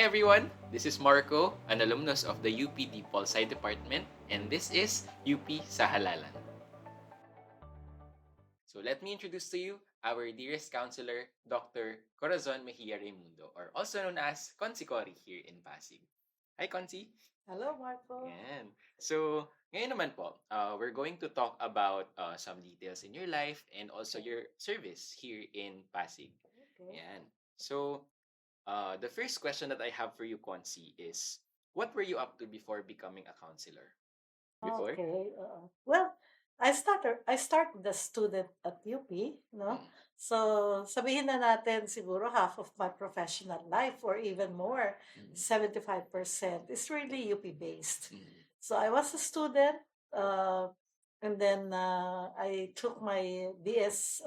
Hi everyone, this is Marco, an alumnus of the UPD Pol Sci Department, and this is UP sa Halalan. So let me introduce to you our dearest counselor, Dr. Corazon Raymundo, or also known as Corie here in Pasig. Hi Consi! Hello, Marco. Yan. So, ngayon naman po, we're going to talk about some details in your life and also your service here in Pasig. Okay. Yan. So, the first question that I have for you, Consi, is what were you up to before becoming a counselor? Before? Okay. Well, I started the student at UP, no? Mm. So, sabihin na natin siguro half of my professional life or even more, Mm. 75% is really UP based. Mm. So, I was a student, uh, and then I took my BS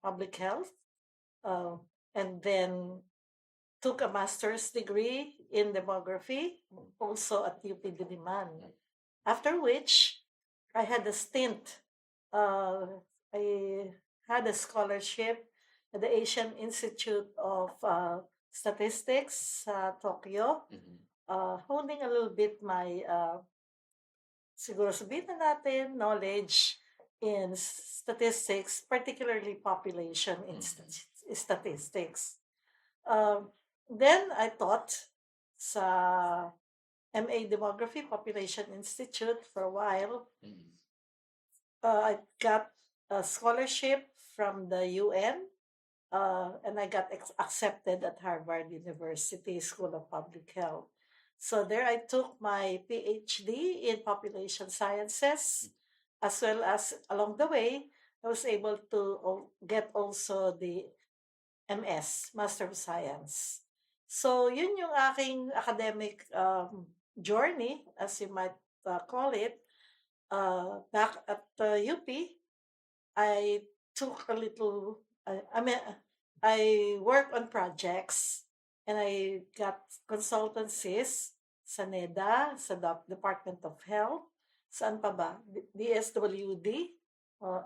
Public Health, uh, and then took a master's degree in demography, also at UP Diliman. After which, I had a stint. I had a scholarship at the Asian Institute of Statistics, Tokyo, Mhm. honing a little bit my, siguro sabihin na natin, knowledge in statistics, particularly population in Mhm. statistics. Um, then I taught sa MA Demography Population Institute for a while. Mhm. I got a scholarship from the UN, and I got accepted at Harvard University School of Public Health. So there I took my PhD in population sciences, as well as along the way, I was able to get also the MS, Master of Science. So yun yung aking academic journey, as you might call it. Back at UP, I took a little, I mean, I work on projects and I got consultancies sa NEDA, sa Department of Health, saan pa ba? DSWD,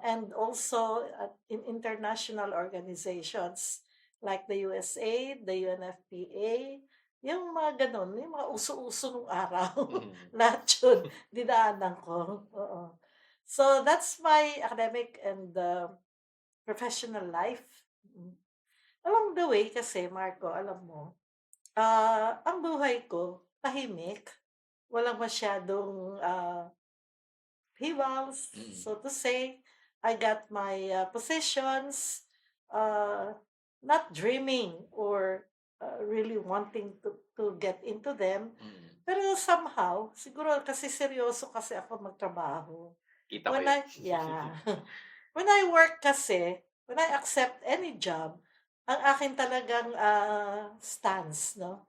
and also in international organizations like the USA, the UNFPA, yung mga ganun, yung mga uso-uso nung araw. Mhm. Lahat yun, dinaanan ko. Oo. So that's my academic and professional life. Mm. Along the way kasi, Marco, alam mo, ang buhay ko, tahimik. Walang masyadong rivals, Mhm. so to say. I got my positions, uh, not dreaming or really wanting to get into them. Mhm. Pero somehow, siguro kasi seryoso kasi ako magtrabaho. Kita ko When yun. yeah. When I work kasi, when I accept any job, ang akin talagang stance, no,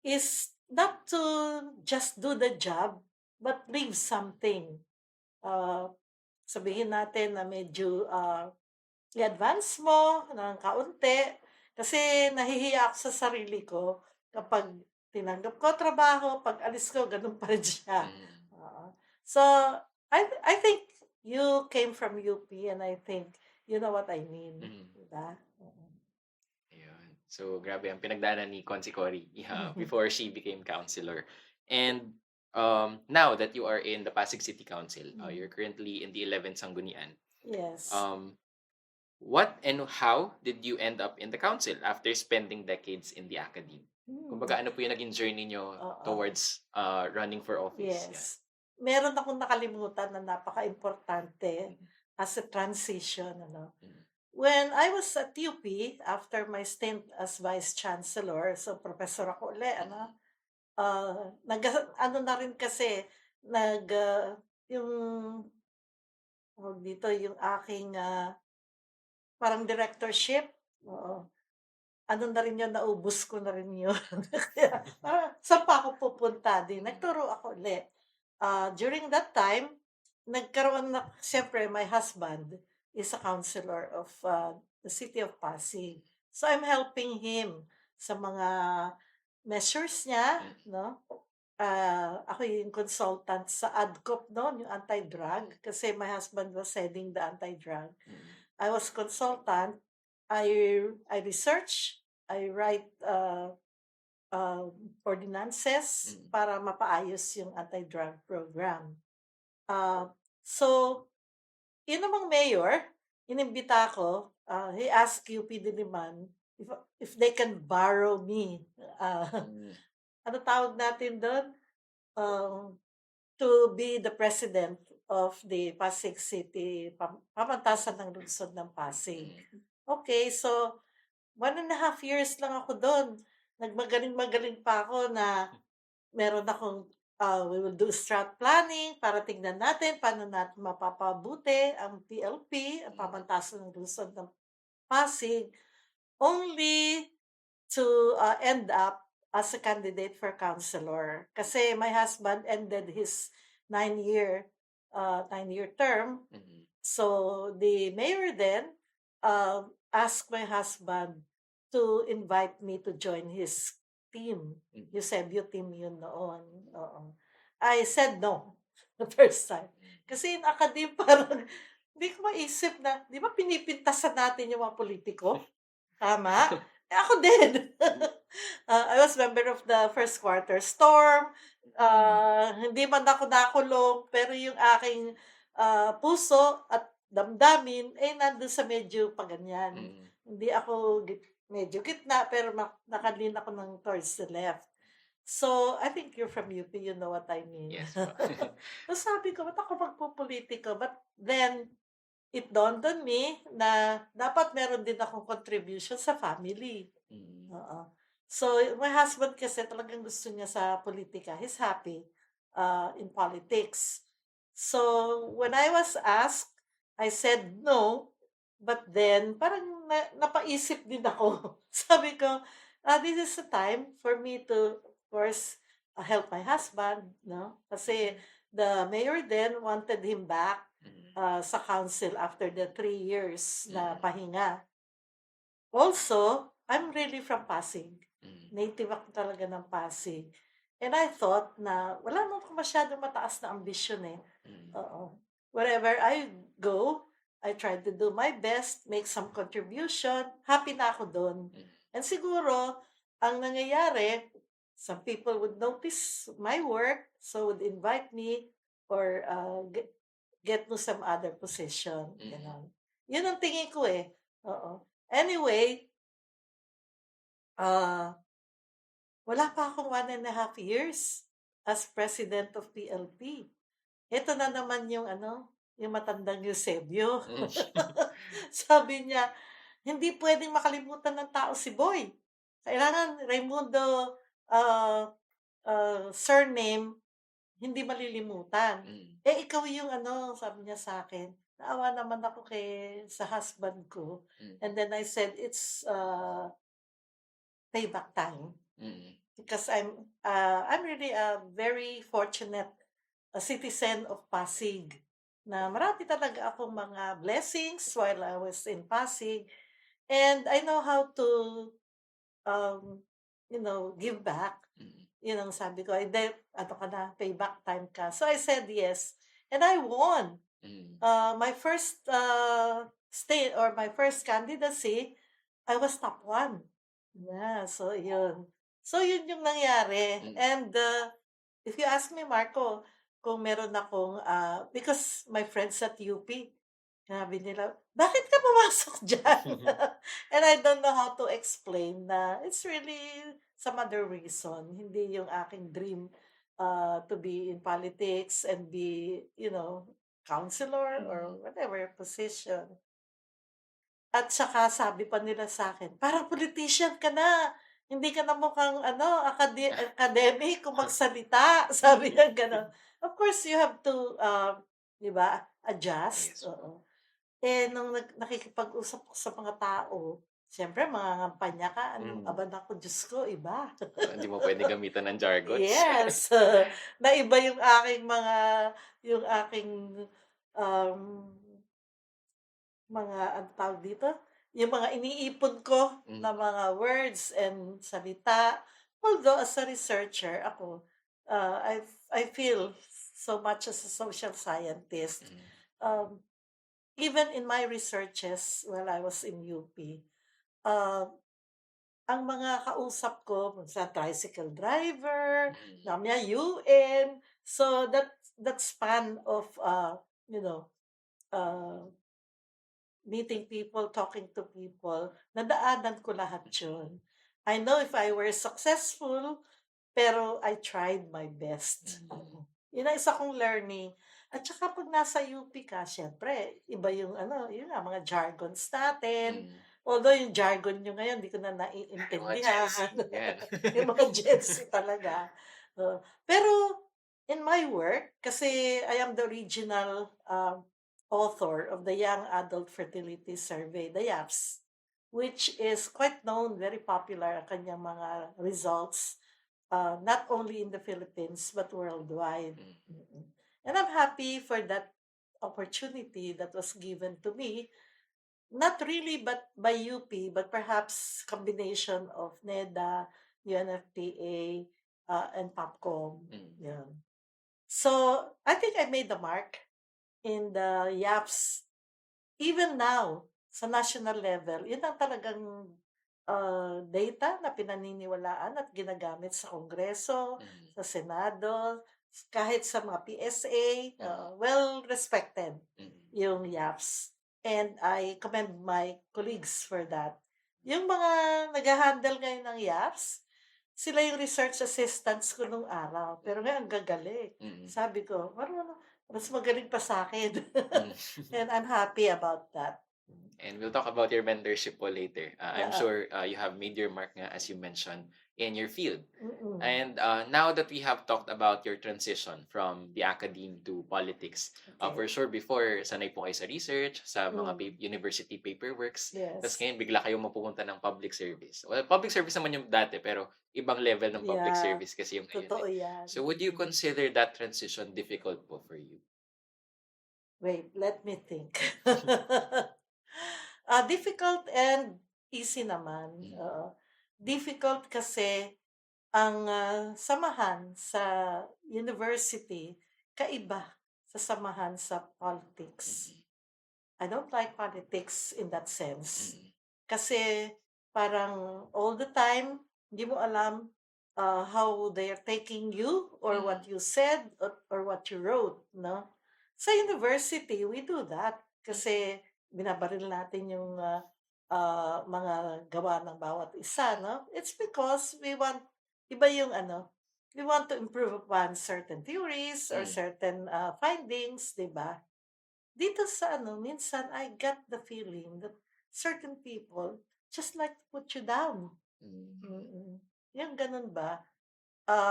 is not to just do the job, but leave something. Uh, Sabihin natin na medyo i-advance mo ng kaunti kasi nahihiya ako sa sarili ko kapag tinanggap ko trabaho, pag alis ko, ganun pa rin siya. Mhm. So, I think you came from UP and I think you know what I mean. Mhm. Diba? Ayun. So, grabe ang pinagdaanan ni Consi Corie, yeah, before she became counselor. And now that you are in the Pasig City Council, you're currently in the 11th Sanggunian. Yes. Um, what and how did you end up in the council after spending decades in the academe? Hmm. Kumbaga, ano po yung naging journey nyo Oo. towards running for office? Yeah. Yes. Meron akong nakalimutan na napaka-importante as a transition, ano. Mm. When I was at UP, after my stint as Vice Chancellor, so professor ako uli, ano, Mm. ano na rin kasi, yung, tawag dito, yung aking, parang directorship, oo. Ano na rin yun, naubos ko na rin yun. Kaya parang saan pa ako pupunta din, Mm. nagturo ako ulit. During that time, nagkaroon na, siyempre my husband is a counselor of the city of Pasig. So I'm helping him sa mga measures niya, Mm. no? Ako yung consultant sa ADCOP noon, yung anti-drug, kasi my husband was heading the anti-drug. Mm. I was consultant. I research, I write ordinances Mm. para mapaayos yung anti-drug program. So, yun namang mayor, inimbita ko, he asked UP Diliman if they can borrow me. Mm. Ano tawag natin doon? Um, to be the president of the Pasig City, pamantasan ng lungsod ng Pasig. Mm. Okay, so 1.5 years lang ako doon. Nagmagaling-magaling pa ako na meron akong, we will do strat planning para tignan natin paano natin mapapabuti ang PLP, ang Mm. pamantasan ng lungsod ng Pasig, only to end up as a candidate for councilor. Kasi my husband ended his 9-year 9-year term. Mm. So the mayor then asked my husband to invite me to join his team. Mm. Eusebio team yun noon. Oo. I said no the first time. Kasi in academe parang hindi ko maisip na, di ba pinipintasan natin yung mga politiko? Tama? Eh, ako din. I was member of the first quarter storm. Hindi man ako nakulong, pero yung aking puso at damdamin, eh, nandun sa medyo paganyan. Mm. Hindi ako medyo gitna, pero nakalin ako ng towards the left. So, I think you're from UP, you know what I mean. Yes po. Tapos sabi ko, ba't ako magpupolitiko? But then, it dawned on me na dapat meron din akong contribution sa family. Mm. Oo. So, my husband kasi talagang gusto niya sa politika. He's happy in politics. So, when I was asked, I said no. But then, parang napaisip din ako. Sabi ko, this is the time for me to, of course, help my husband. No? Kasi the mayor then wanted him back Mm. sa council after the 3 years na Mm. pahinga. Also, I'm really from Pasig. Mm. Native ako talaga ng Pasig. And I thought na wala naman ako masyadong mataas na ambisyon eh. Mm. Oo. Wherever I go, I try to do my best, make some contribution. Happy na ako doon. Mm. And siguro, ang nangyayari, some people would notice my work, so would invite me or get to some other position. Mm. Ganon. Yun ang tingin ko eh. Oo. Anyway, wala pa akong 1.5 years as president of PLP. Ito na naman yung yung matandang Eusebio. Mm. Sabi niya, hindi pwedeng makalimutan ng tao si Boy. Kailangan Raymundo surname, hindi malilimutan. Mm. Eh, ikaw yung sabi niya sa akin. Naawa naman ako sa husband ko. Mm. And then I said, it's payback time. Mm. Because I'm really a very fortunate citizen of Pasig na marami talaga akong mga blessings while I was in Pasig. And I know how to, um, give back. Mm. Yun ang sabi ko, hindi, ka na, payback time ka. So I said yes. And I won. Mm. My first state or my first candidacy, I was top 1. Yeah, so yun. So yun yung nangyari. Mm. And if you ask me, Marco, kung meron akong, because my friends at UP, sabi nila, bakit ka pumasok dyan? And I don't know how to explain na it's really some other reason. Hindi yung aking dream to be in politics and be, counselor or whatever position. At saka sabi pa nila sa akin, "Parang politician ka na, hindi ka na mukhang academic kung magsalita." Sabi niya gano'n. Of course, you have to, 'di ba, adjust, Yes po. oo. Eh, nung nakikipag-usap ko sa mga tao, siyempre mangangampanya ka, Mm. aba naku, Diyos ko, iba. Hindi mo pwedeng gamitan ng jargons. Yes, naiba yung aking, um mga anong tawag dito, yung mga iniipon ko Mm. na mga words and salita. Although as a researcher ako, I feel so much as a social scientist. Mm. Um, Even in my researches while I was in UP, ang mga kausap ko sa tricycle driver, Mm. mamaya UN. So that span of, you know, uh, meeting people, talking to people, nadaanan ko lahat yun. I know if I were successful, pero I tried my best. Mm. Yun ang isa kong learning. At saka 'pag nasa UP ka siyempre iba yung ano, yun nga mga jargons natin. Mm. Although yung jargon niyo ngayon di ko na Yung mga Gen naiintindihan. Z, yan. Yung mga Gen Z talaga. Pero in my work, kasi I am the original, author of the Young Adult Fertility Survey, the YAFS, which is quite known, very popular ang kanyang mga results, not only in the Philippines but worldwide. Mm. Mm. And I'm happy for that opportunity that was given to me, not really but by UP, but perhaps combination of NEDA, UNFPA, and POPCOM. Mm. Yeah. So I think I made the mark in the YAPs. Even now, sa national level, yun ang talagang, data na pinaniniwalaan at ginagamit sa Kongreso, Mm. sa Senado, kahit sa mga PSA, Mm. well respected Mm. yung YAPs. And I commend my colleagues for that. Yung mga nagha-handle ngayon ng YAPs, sila yung research assistants ko nung araw, pero ngayon ang gagaling. Mm. Sabi ko, marunong mas magaling pa sa'kin. Mm. And I'm happy about that. And we'll talk about your mentorship po later. I'm Oo. sure you have made your mark nga, as you mentioned, in your field. Mm. And now that we have talked about your transition from the academe to politics, for Okay. sure before sanay po kayo sa research, sa mga Mm. university paperworks, tapos Yes. ngayon bigla kayo mapupunta ng public service. Well, public service naman yung dati, pero ibang level ng public Yeah, service kasi yung ngayon totoo eh. yan. So would you consider that transition difficult po for you? Wait, let me think. Difficult and easy naman, Mm. oo. Difficult kasi ang, samahan sa university kaiba sa samahan sa politics. Mm. I don't like politics in that sense. Mm. Kasi parang all the time, hindi mo alam, how they are taking you or Mm. what you said or what you wrote, no? Sa university, we do that kasi binabaril natin yung, mga gawa ng bawat isa, no? It's because we want iba yung ano, we want to improve upon certain theories or Mm. certain, findings, 'di ba? Dito sa ano, minsan I get the feeling that certain people just like to put you down. Mm. Mm. Yung gano'n ba?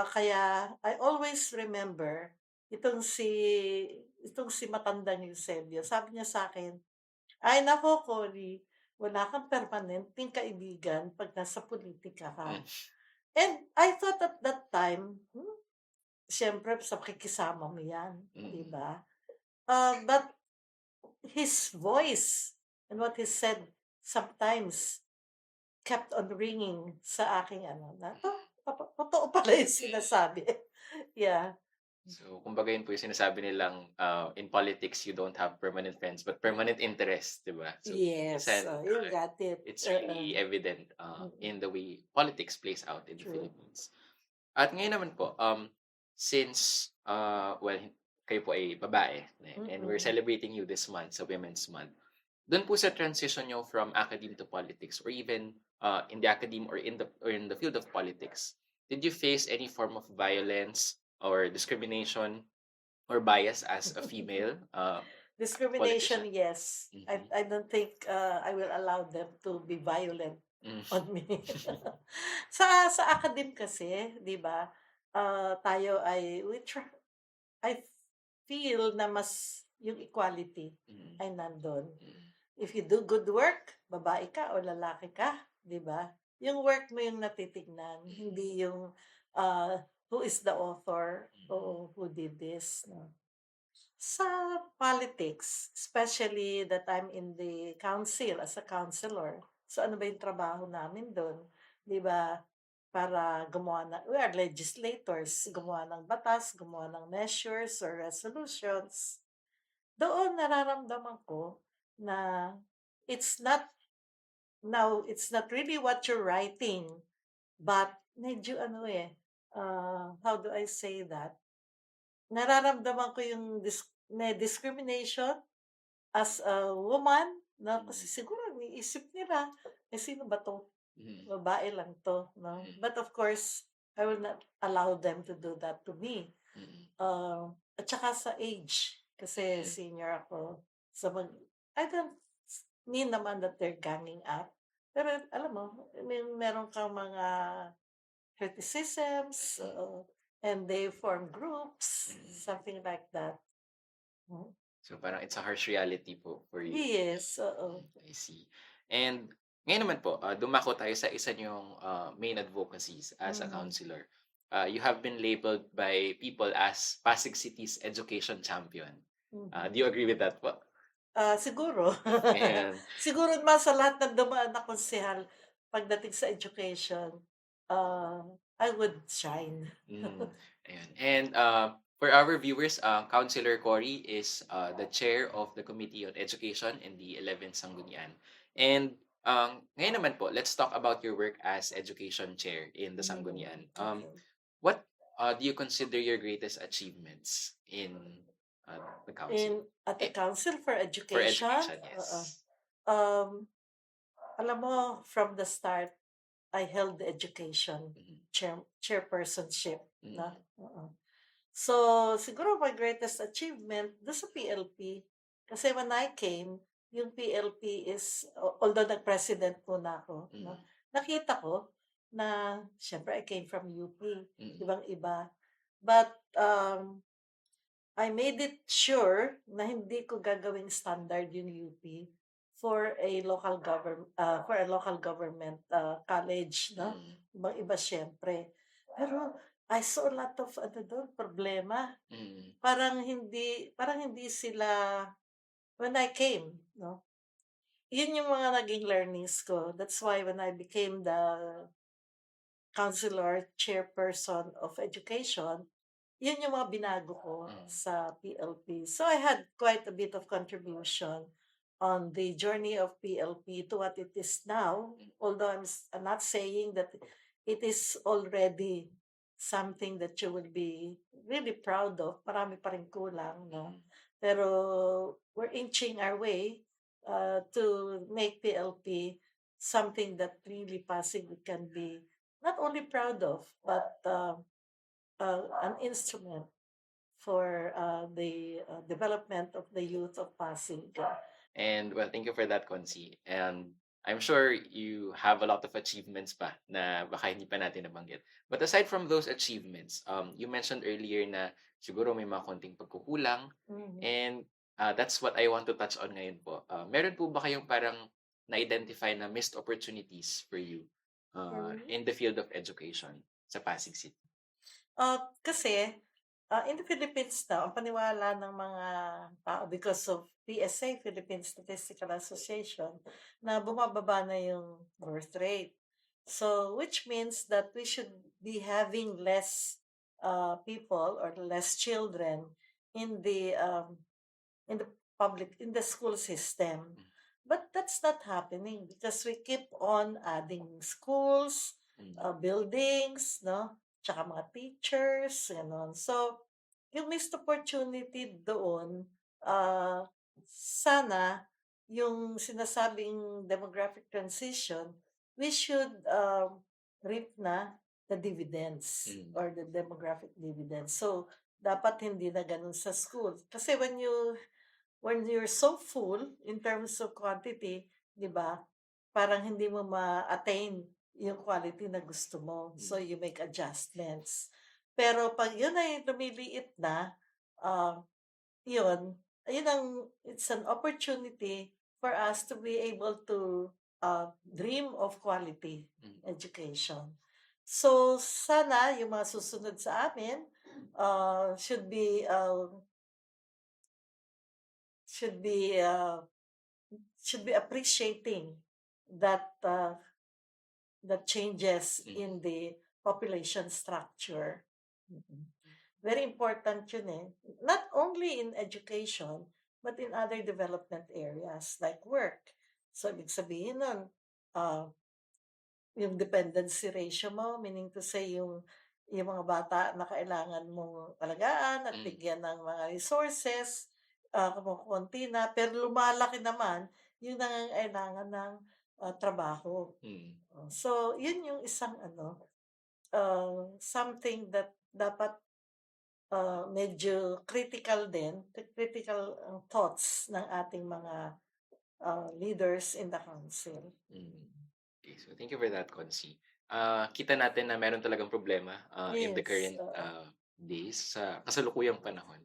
Kaya I always remember itong si itong si matandang Eusebio, sabi niya sa'kin, "Ay naku Corie, wala kang permanenteng kaibigan 'pag nasa pulitika ka." Mm. And I thought at that time, siyempre sa pakikisama mo 'yan, 'di Mm. ba? But his voice and what he said sometimes kept on ringing sa aking ano na, totoo pala yung sinasabi." Yeah. So, kumbaga yun po yung sinasabi nilang, in politics, you don't have permanent friends, but permanent interest, di ba? So, Yes, minsan, you got it. it's really evident Mm. in the way politics plays out in the True. Philippines. At ngayon naman po, since, well, kayo po ay babae, and we're Mm. celebrating you this month, sa Women's Month, doon po sa transition nyo from academe to politics, or even in the academe or in the field of politics, did you face any form of violence or discrimination or bias as a female Discrimination, politician? yes. Mhm. I don't think, I will allow them to be violent Mm. on me. Sa academe kasi, 'di ba, tayo ay I feel na mas yung equality Mm. ay nandun. Mm. If you do good work, babae ka o lalaki ka, 'di ba? Yung work mo yung natitignan, Mm. hindi yung, who is the author Mm. o who did this, 'no? Sa politics, especially that I'm in the council as a councilor. So ano ba yung trabaho namin dun, 'di ba? Para gumawa we are legislators, gumawa ng batas, gumawa ng measures or resolutions. Doon nararamdaman ko na it's not now it's not really what you're writing, but medyo ano how do I say that? Nararamdaman ko yung may discrimination as a woman, no? Kasi Mm. siguro iniisip nila, sino ba 'to? Mm. Babae lang 'to, no? Mm. But of course, I will not allow them to do that to me. Mm. At saka sa age, kasi Mm. senior ako. So I don't mean naman that they're ganging up. Pero alam mo, meron kang mga criticisms, Mm. and they form groups, Mm. something like that. Hmm. So parang it's a harsh reality po for you. Yes, oo. I see. And ngayon naman po, dumako tayo sa isa niyong main advocacies as a Mhm. counselor. You have been labeled by people as Pasig City's education champion. Mhm. Do you agree with that po? Siguro. Ayan. Siguro naman sa lahat ng dumaan na konsehal pagdating sa education, I would shine. Mm, ayan. And for our viewers, Councilor Corie is the chair of the Committee on Education in the 11th Sanggunian. And ngayon naman po, let's talk about your work as education chair in the Sanggunian. Okay. What do you consider your greatest achievements in the council? At the Eh, Council for for Education, education, yes. um, alam mo, from the start, I held the education Mhm. chairpersonship, na. Mhm. So, siguro my greatest achievement do sa PLP. Kasi when I came, yung PLP is, although nag-president muna ako, no, Mhm. nakita ko na, syempre, I came from UP, Mhm. ibang-iba. But, I made it sure na hindi ko gagawing standard yung UP for a local government college, no? Mhm. Ibang-iba siyempre. Pero I saw a lot of ano doon, problema. Mhm. Parang hindi sila when I came, no? Yun yung mga naging learnings ko. That's why when I became the counselor chairperson of education, yun yung mga binago ko Mhm. sa PLP. So I had quite a bit of contribution on the journey of PLP to what it is now, although I'm not saying that it is already something that you will be really proud of. Marami pa rin kulang, no? Mhm. Pero we're inching our way to make PLP something that really possibly can be not only proud of, but an instrument for the development of the youth of Pasig. And well, thank you for that, Consi. And I'm sure you have a lot of achievements pa na baka hindi pa natin nabanggit. But aside from those achievements, you mentioned earlier na siguro may mga konting pagkukulang. Mhm. And that's what I want to touch on ngayon po. Meron po ba kayong parang na-identify na missed opportunities for you For me? in the field of education sa Pasig City? Kasi in the Philippines now, ang paniwala ng mga tao because of PSA, Philippine Statistical Association, na bumababa na yung birth rate. So, which means that we should be having less people or less children in the um, in the school system. But that's not happening because we keep on adding schools, Mm. buildings, no? Tsaka mga teachers, gano'n. So, yung missed opportunity doon, sana yung sinasabing demographic transition, we should reap na the dividends Mm. or the demographic dividends. So, dapat hindi na ganun sa school. Kasi when you're so full in terms of quantity, 'di ba? Parang hindi mo ma-attain yung quality na gusto mo. So Mm. you make adjustments. Pero pag yun ay lumiliit na, uh, yun, it's an opportunity for us to be able to dream of quality Mm. education. So sana yung mga susunod sa amin uh, should be uh, should be uh, should be appreciating that the changes Mm. in the population structure. Mhm. Very important yun eh. Not only in education, but in other development areas like work. So, ibig sabihin nun, uh, yung dependency ratio mo, meaning to say yung mga bata na kailangan mong alagaan at Mm. bigyan ng mga resources, kumukonti na, pero lumalaki naman yung nangangailangan ng, trabaho. Mm. So, yun yung isang ano, something that dapat, medyo critical din, critical ang thoughts ng ating mga, leaders in the council. Mm. Okay, so thank you for that, Consi. Kita natin na meron talagang problema in the Yes, current days sa kasalukuyang panahon.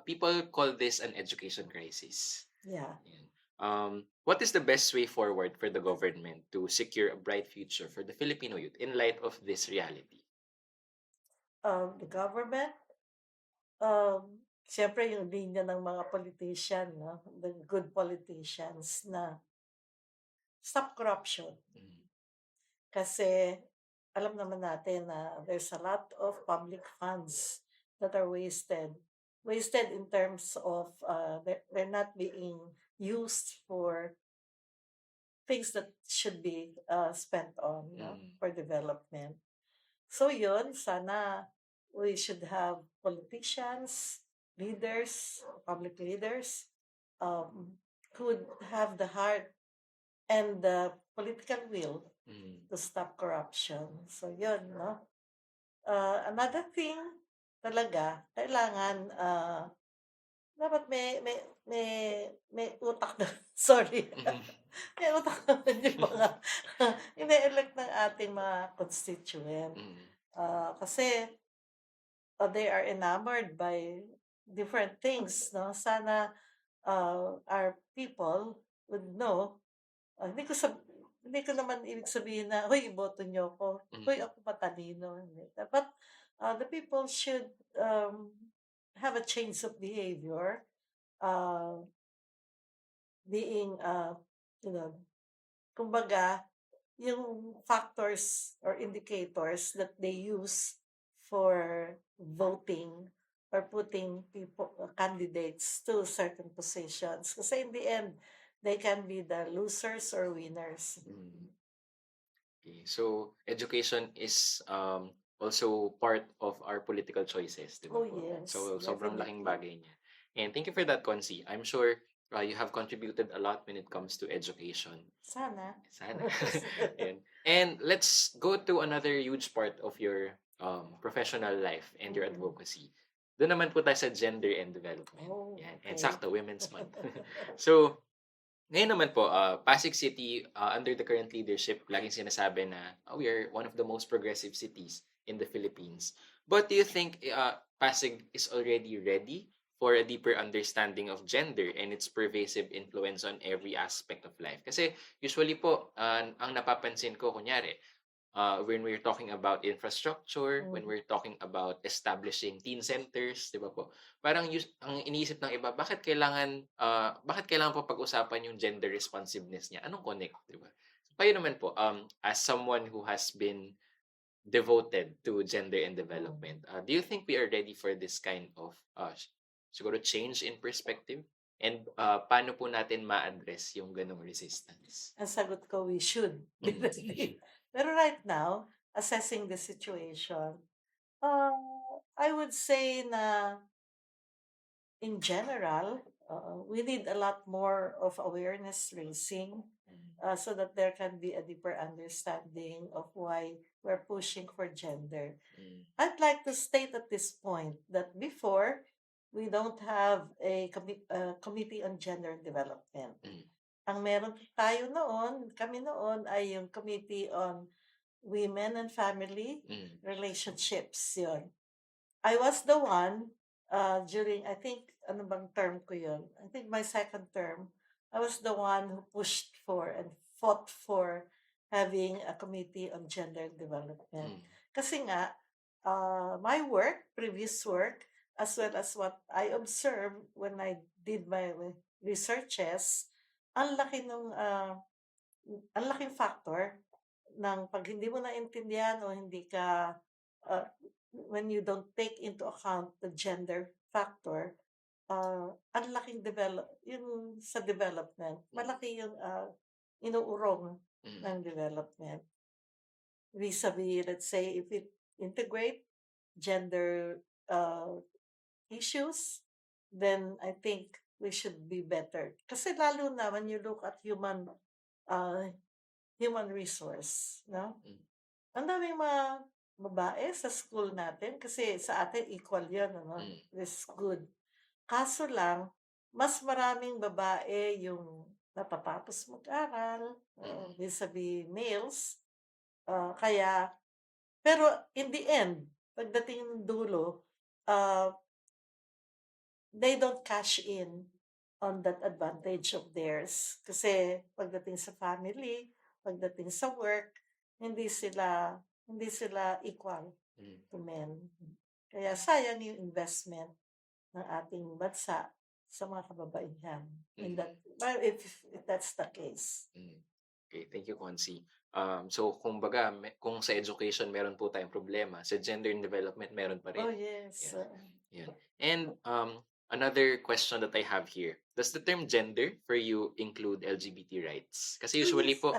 People call this an education crisis. yeah. Ayan. What is the best way forward for the government to secure a bright future for the Filipino youth in light of this reality? The government, siyempre yung linya ng mga politician, no? The good politicians na stop corruption. Mm. Kasi alam naman natin na there's a lot of public funds that are wasted. Wasted in terms of they're not being used for things that should be spent on, no? Mm. For development. So yun, sana we should have politicians, leaders, public leaders, um, who would have the heart and the political will Mm. to stop corruption. So yun, no? Another thing talaga, kailangan, dapat may utak na, sorry. Mhm. May utak naman yung mga ine-elect ng ating mga constituent. Mm. Kasi they are enamored by different things, no? Sana our people would know, hindi ko naman ibig sabihin na, "Hoy, iboto niyo ako. Hoy, Mm. ako matalino." Hindi. Dapat the people should have a change of behavior, uh, being, you know, kumbaga, yung factors or indicators that they use for voting or putting people candidates to certain positions. Kasi in the end, they can be the losers or winners. Mm. Okay. So, education is also part of our political choices, di ba Oh po? yes, So, sobrang laking definitely. bagay niya. And thank you for that, Consi. I'm sure you have contributed a lot when it comes to education. Sana. Sana. And let's go to another huge part of your professional life and your Mm. advocacy. Doon naman po tayo sa gender and development. Oh, Yan. And okay. sakto, Women's Month. So, ngayon naman po, Pasig City, under the current leadership, laging sinasabi na we are one of the most progressive cities in the Philippines. But do you think Pasig is already ready for a deeper understanding of gender and its pervasive influence on every aspect of life? Kasi usually po, ang napapansin ko, kunyari, when we're talking about infrastructure, when Mm. we're talking about establishing teen centers, 'di ba po? Parang ang iniisip ng iba, bakit kailangan pa pag-usapan yung gender responsiveness niya? Anong connect, 'di ba? Kayo naman po, as someone who has been devoted to gender and Mm. development, do you think we are ready for this kind of siguro change in perspective? And paano po natin ma-address yung ganong resistance? Ang sagot ko, we should be Mm. ready. Pero right now, assessing the situation, I would say na in general, we need a lot more of awareness raising, so that there can be a deeper understanding of why we're pushing for gender. Mm. I'd like to state at this point that before, we don't have a committee on gender development. Mm. Ang meron tayo noon, kami noon, ay yung Committee on Women and Family Mm. Relationships, yun. I was the one, during, I think, ano bang term ko yun? I think my second term, I was the one who pushed for and fought for having a committee on gender development. Mm. Kasi nga, my work, previous work, as well as what I observed when I did my researches, ang laki nung, ang laking factor ng 'pag hindi mo naintindihan o hindi ka, uh, when you don't take into account the gender factor, ang laking yung sa development, malaki yung, inuurong Mm. ng development. Vis-a-vis, let's say, if it integrate gender issues, then I think we should be better. Kasi lalo na when you look at uh, human resource, no? Mm. Ang daming mga babae sa school natin kasi sa atin equal yun, ano? Mm. It's good. Kaso lang, mas maraming babae yung natatapos mag-aral, vis-a-vis males. Kaya, pero in the end, pagdating ng dulo, uh, they don't cash in on that advantage of theirs. Kasi pagdating sa family, pagdating sa work, hindi sila equal Mm. to men. Kaya sayang yung investment ng ating bansa sa mga kababaihan. In that, well, if that's the case. Mm. Okay, thank you, Consi. So kumbaga, kung sa education meron po tayong problema, sa gender and development meron pa Oh, rin. yes. Yeah. Yeah. And another question that I have here, does the term gender for you include LGBT rights? Kasi usually Yes. po,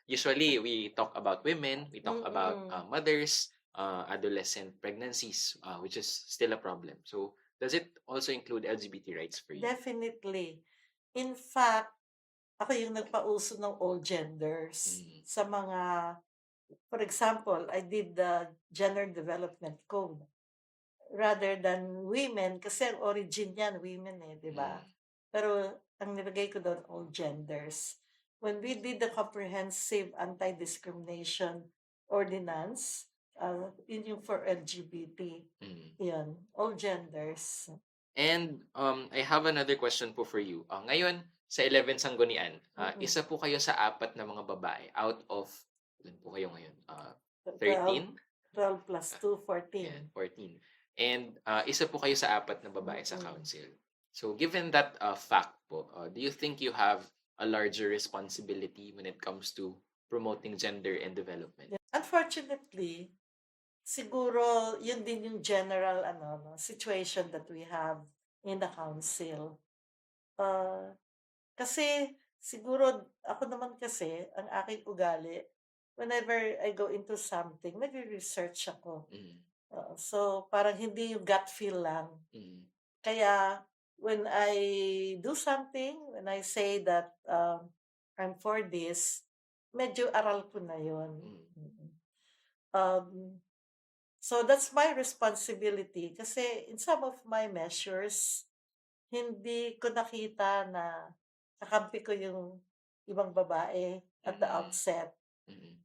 usually we talk about women, we talk about mothers, adolescent pregnancies, which is still a problem. So does it also include LGBT rights for you? Definitely. In fact, ako yung nagpauso ng all genders sa mga, for example, I did the gender development code rather than women kasi ang origin niyan women di ba? Pero ang nilagay ko doon all genders. When we did the comprehensive anti-discrimination ordinance, yun yung for LGBT. Yun, all genders. And I have another question po for you. Ngayon, sa 11 sanggunian, isa po kayo sa 4 na mga babae out of, ilan po kayo ngayon? 13? 12 plus 2, 14. Ayan, 14. And isa po kayo sa 4 na babae sa council. So given that fact po, do you think you have a larger responsibility when it comes to promoting gender and development? Unfortunately, siguro yun din yung general situation that we have in the council. Kasi siguro ako naman kasi ang aking ugali, whenever I go into something, nagre-research ako. So parang hindi yung gut feel lang. Kaya when I do something, when I say that I'm for this, medyo aral ko na yun. So that's my responsibility kasi in some of my measures, hindi ko nakita na kakampi ko yung ibang babae at the outset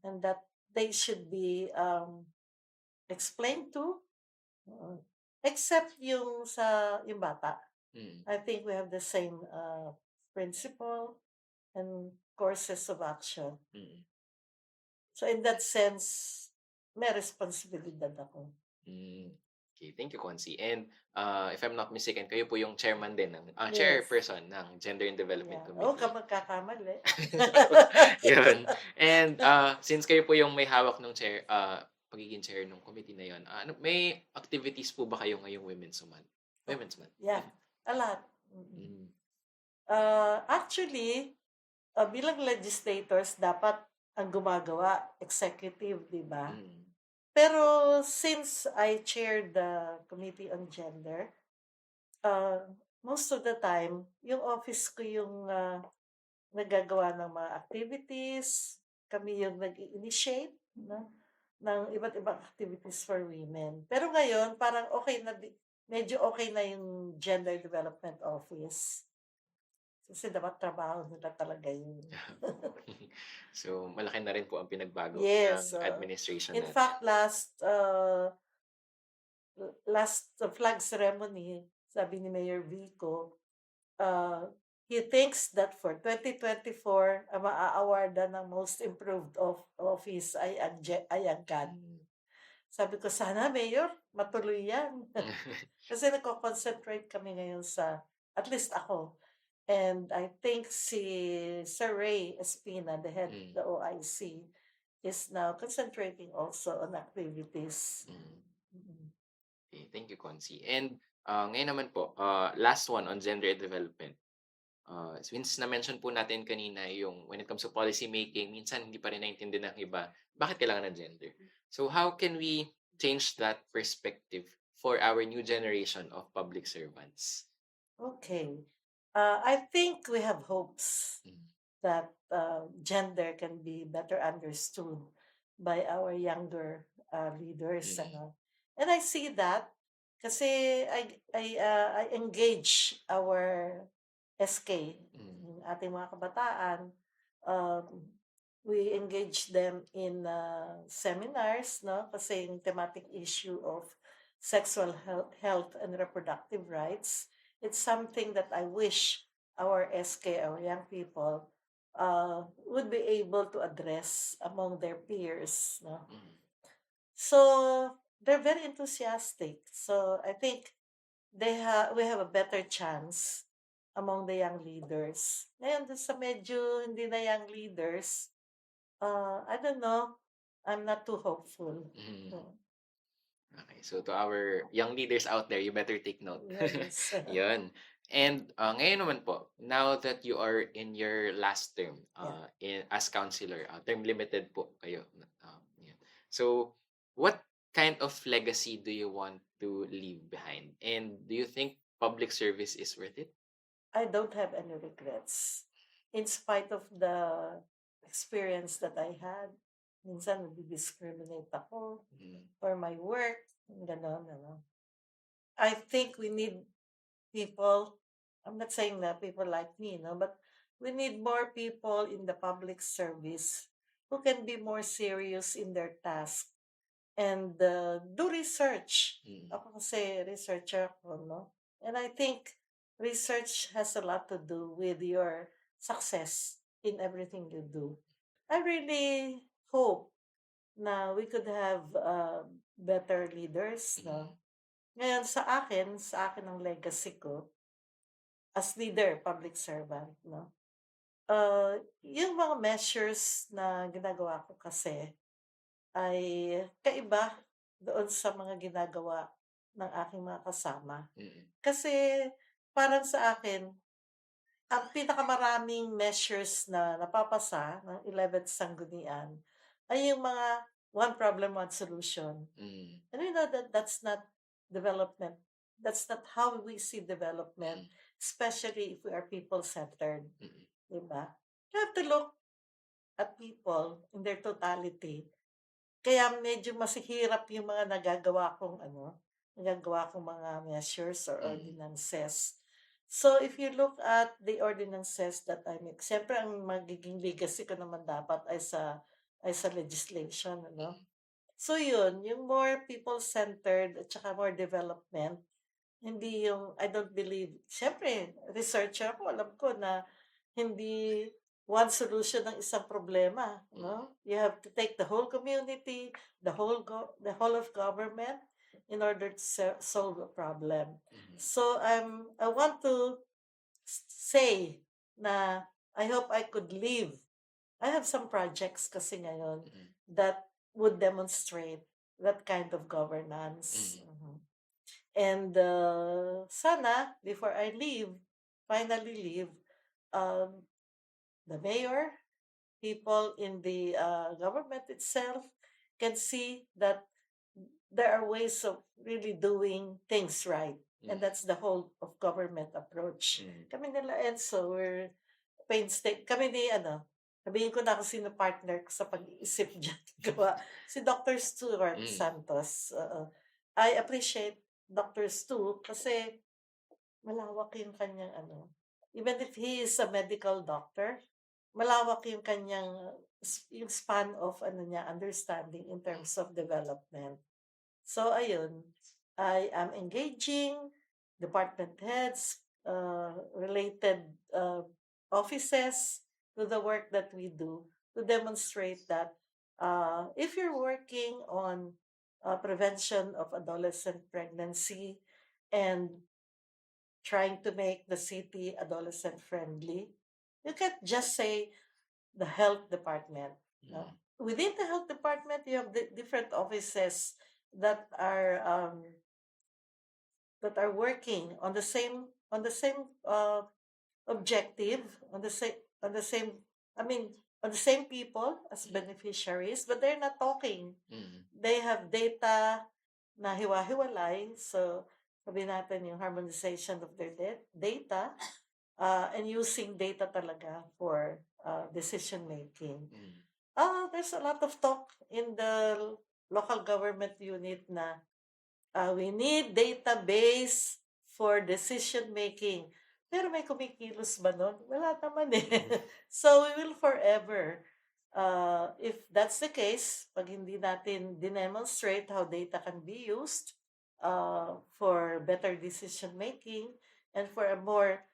and that they should be explained to, except yung bata. I think we have the same principle and courses of action. So in that sense, may responsibilidad ako. Okay, thank you, Consi. And if I'm not mistaken, kayo po yung chairman din ng Yes. chairperson ng Gender and Development Oo, Committee. magkakamali. Yun. And since kayo po yung may hawak ng chair, pagiging chair ng committee na yun, may activities po ba kayo ngayong Women's Month? Women's Month? Yeah, a lot. Actually, bilang legislators, dapat ang gumagawa, executive, di ba? Pero since I chaired the Committee on Gender, most of the time, yung office ko yung nagagawa ng mga activities, kami yung nag-initiate ng iba't ibang activities for women. Pero ngayon, parang medyo okay na yung Gender Development Office. Kasi dapat trabaho nila talaga yun. So, malaki na rin po ang pinagbago Yes. ng administration In natin. fact, last flag ceremony, sabi ni Mayor Vico, he thinks that for 2024, ang maa-awardan ng most improved office ay ang GAD. Sabi ko, sana Mayor, matuloy yan. Kasi nagko-concentrate kami ngayon at least ako. And I think si Sir Ray Espina, the head of the OIC, is now concentrating also on activities. Okay, thank you, Consi. And ngayon naman po, last one on gender and development. Since na-mention po natin kanina yung when it comes to policy making, minsan hindi pa rin naintindihan ng iba, bakit kailangan ng gender? So how can we change that perspective for our new generation of public servants? Okay. I think we have hopes Mm, that gender can be better understood by our younger leaders. mm, Ano. And I see that kasi I engage our SK, mm, yung ating mga kabataan. Um, we engage them in seminars, no? Kasi yung thematic issue of sexual health and reproductive rights, it's something that I wish our SK, our young people, would be able to address among their peers. No? mm, So they're very enthusiastic. So I think we have a better chance among the young leaders. Ngayon, dun sa medyo hindi na young leaders, I don't know, I'm not too hopeful. mm. So, Okay, so to our young leaders out there, you better take note. yes. Yun. And ngayon naman po, now that you are in your last term Yeah. as counselor, term limited po kayo. Yan. So, what kind of legacy do you want to leave behind? And do you think public service is worth it? I don't have any regrets. In spite of the experience that I had, minsan nadi-discriminate ako Mm, for my work, gano'n, ano. I think we need people, I'm not saying that people like me, no, but we need more people in the public service who can be more serious in their task and do research. mm, Ako kasi researcher ako, no? And I think research has a lot to do with your success in everything you do. I really hope na we could have better leaders, mm, no? Ngayon, sa akin ang legacy ko as leader, public servant, no? Yung mga measures na ginagawa ko kasi ay kaiba doon sa mga ginagawa ng aking mga kasama. mm, Kasi parang sa akin, ang pinakamaraming measures na napapasa ng 11th Sanggunian ay yung mga one problem, one solution. mm, And we know that that's not development. That's not how we see development, mm, especially if we are people-centered. mm, Diba? You have to look at people in their totality. Kaya medyo mas hirap yung mga nagagawa kong mga measures or mm, ordinances. So if you look at the ordinances that I make, siyempre ang magiging legacy ko naman dapat ay sa legislation, ano? So yun, yung more people-centered at saka more development, hindi yung I don't believe, siyempre researcher ako, alam ko na hindi one solution ng isang problema, mm, no? You have to take the whole community, the whole of government in order to solve a problem. mm, So I want to say na I hope I could leave. I have some projects kasi ngayon mm, that would demonstrate that kind of governance. mm, Mhm. And sana before I leave, finally leave, um, the mayor, people in the government itself can see that there are ways of really doing things right. And mm, that's the whole of government approach. mm, Kami nila Enzo, we're painstaking. Kami ni sabihin ko na kung sino partner ko sa pag-iisip dyan. Gawa. Si Dr. Stuart mm, Santos. I appreciate Dr. Stu kasi malawak yung kanyang even if he is a medical doctor, malawak yung kanyang yung span of understanding in terms of development. So ayun, I am engaging department heads, related offices to the work that we do to demonstrate that if you're working on prevention of adolescent pregnancy and trying to make the city adolescent friendly, you can't just say the health department. No? mm, Within the health department, you have the different offices that are working on the same objective on the same I mean on the same people as beneficiaries, but they're not talking. They have data na hiwa-hiwalay. So, sabi natin yung harmonization of their data and using data talaga for decision making. There's a lot of talk in the local government unit na we need database for decision making. Pero may kumikilos ba nun? Wala naman eh. So we will forever, if that's the case, pag hindi natin demonstrate how data can be used for better decision making and for a more,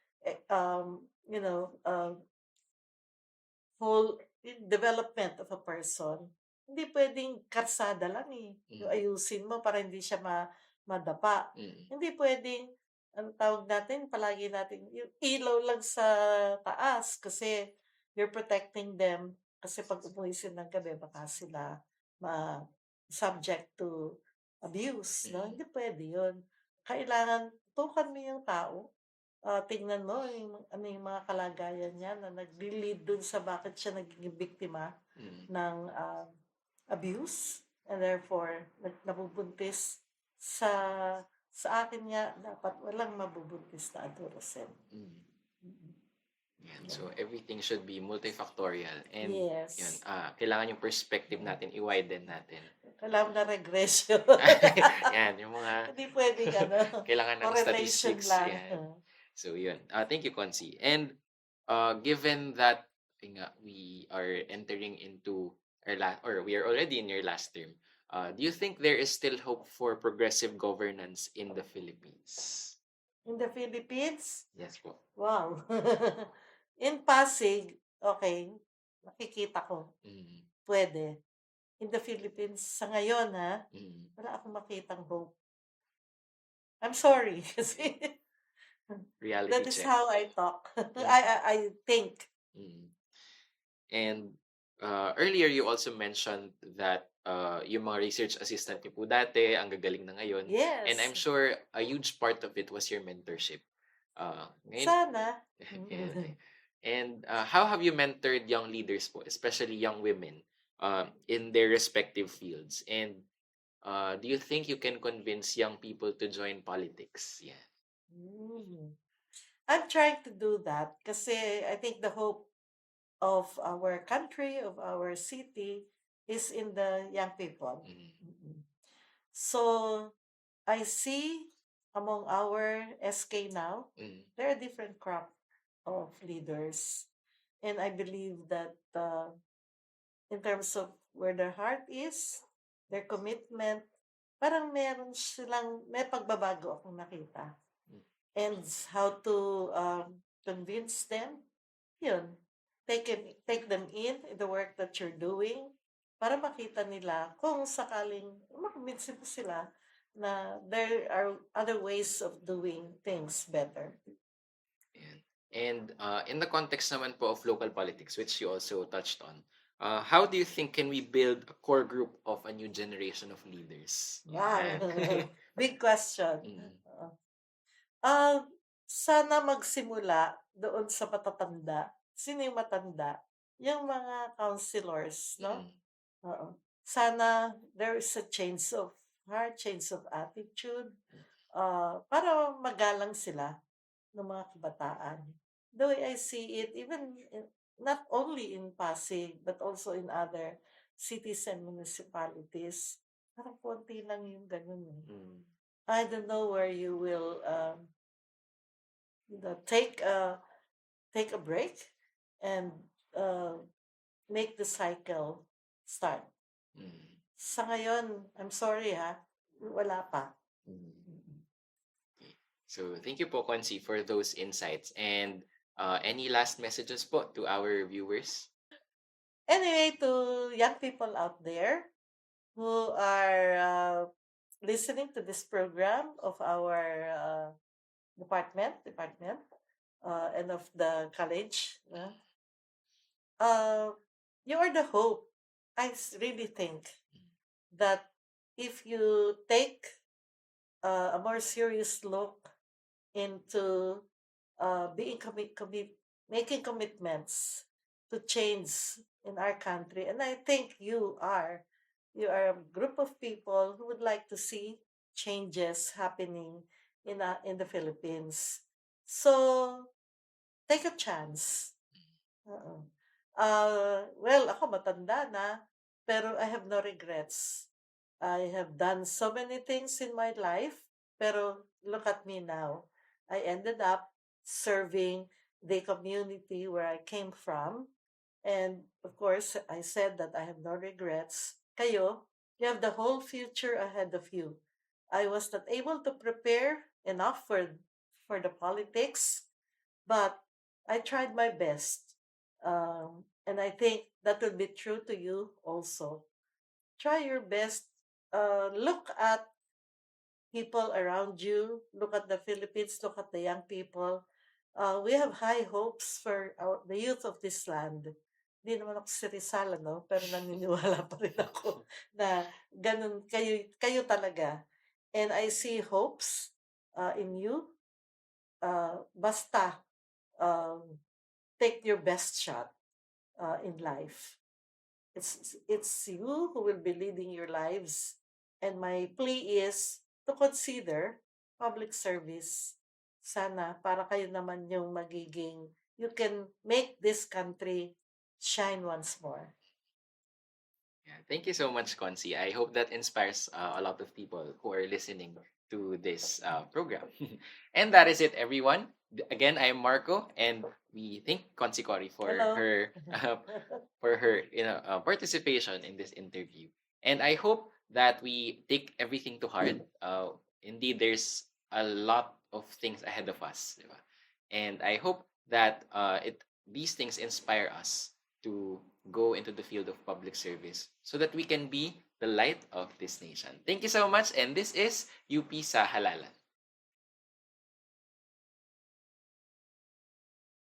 whole development of a person, hindi pwedeng karsada lang eh. Yung ayusin mo para hindi siya madapa. Hindi pwedeng, ang tawag natin, palagi natin, yung ilaw lang sa taas kasi you're protecting them. Kasi pag umuwisin ng gabi, baka sila subject to abuse. No? Hindi pwede yun. Kailangan tukan mo yung tao. Tingnan mo yung mga kalagayan niya na nagli-lead dun sa bakit siya naging biktima ng abuse and therefore nabubuntis sa akin nga dapat walang mabubuntis na adolescent. Yan. So everything should be multifactorial and Yes. yun, kailangan yung perspective natin i-widen natin. Kailangan na regression. Yan, yung mga Hindi pwedeng kailangan ng correlation statistics. lang. Yan. So yun. Thank you, Consi. And given that we are entering into our we are already in your last term, do you think there is still hope for progressive governance in the Philippines? In the Philippines? Yes po. Wow. In Pasig, okay, nakikita ko. Pwede. In the Philippines, sa ngayon wala akong makitang hope. I'm sorry kasi Reality that is check. how I talk. I think. And earlier you also mentioned that yung mga research assistant niyo po dati, ang gagaling na ngayon. Yes. And I'm sure a huge part of it was your mentorship. Ngayon, Sana. and how have you mentored young leaders po, especially young women, in their respective fields? And do you think you can convince young people to join politics? Yeah. I'm trying to do that kasi I think the hope of our country, of our city, is in the young people. So I see among our SK now, there are different crop of leaders. And I believe that in terms of where their heart is, their commitment, parang may pagbabago akong nakita. And how to convince them, yun, take them in the work that you're doing para makita nila kung sakaling makumbinsin mo sila na there are other ways of doing things better. And in the context naman po of local politics, which you also touched on, how do you think can we build a core group of a new generation of leaders? Wow. Big question. Sana magsimula doon sa matatanda. Sino yung matanda? Yung mga councilors, no? Sana there is a change of heart, change of attitude, para magalang sila ng mga kabataan. The way I see it, even not only in Pasig, but also in other cities and municipalities, parang konti lang yung ganun. I don't know where you will take a break and make the cycle start. Sa ngayon, I'm sorry wala pa. So thank you po, Consi, for those insights. And any last messages po to our viewers? Anyway, to young people out there who are listening to this program of our department, and of the college, you are the hope. I really think that if you take a more serious look into making commitments to change in our country. And I think you are a group of people who would like to see changes happening in the Philippines. So take a chance. Oo. Well, ako matanda na, pero I have no regrets. I have done so many things in my life, pero look at me now. I ended up serving the community where I came from. And of course, I said that I have no regrets. Kayo, you have the whole future ahead of you. I was not able to prepare enough for the politics, but I tried my best. And I think that will be true to you also. Try your best. Look at people around you. Look at the Philippines. Look at the young people. We have high hopes for the youth of this land. Hindi naman ako si Rizal, no? Pero naniniwala pa rin ako na ganun kayo talaga. And I see hopes in you. Basta um, take your best shot in life. It's you who will be leading your lives, and my plea is to consider public service. Sana para kayo naman yung magiging you can make this country shine once more. Yeah, thank you so much, Consi. I hope that inspires a lot of people who are listening to this program. And that is it, everyone. Again, I am Marco, and we thank Consi Corie Hello. for her participation in this interview. And I hope that we take everything to heart. Indeed, there's a lot of things ahead of us, di ba? And I hope that these things inspire us to go into the field of public service so that we can be the light of this nation. Thank you so much, and this is UP sa Halalan.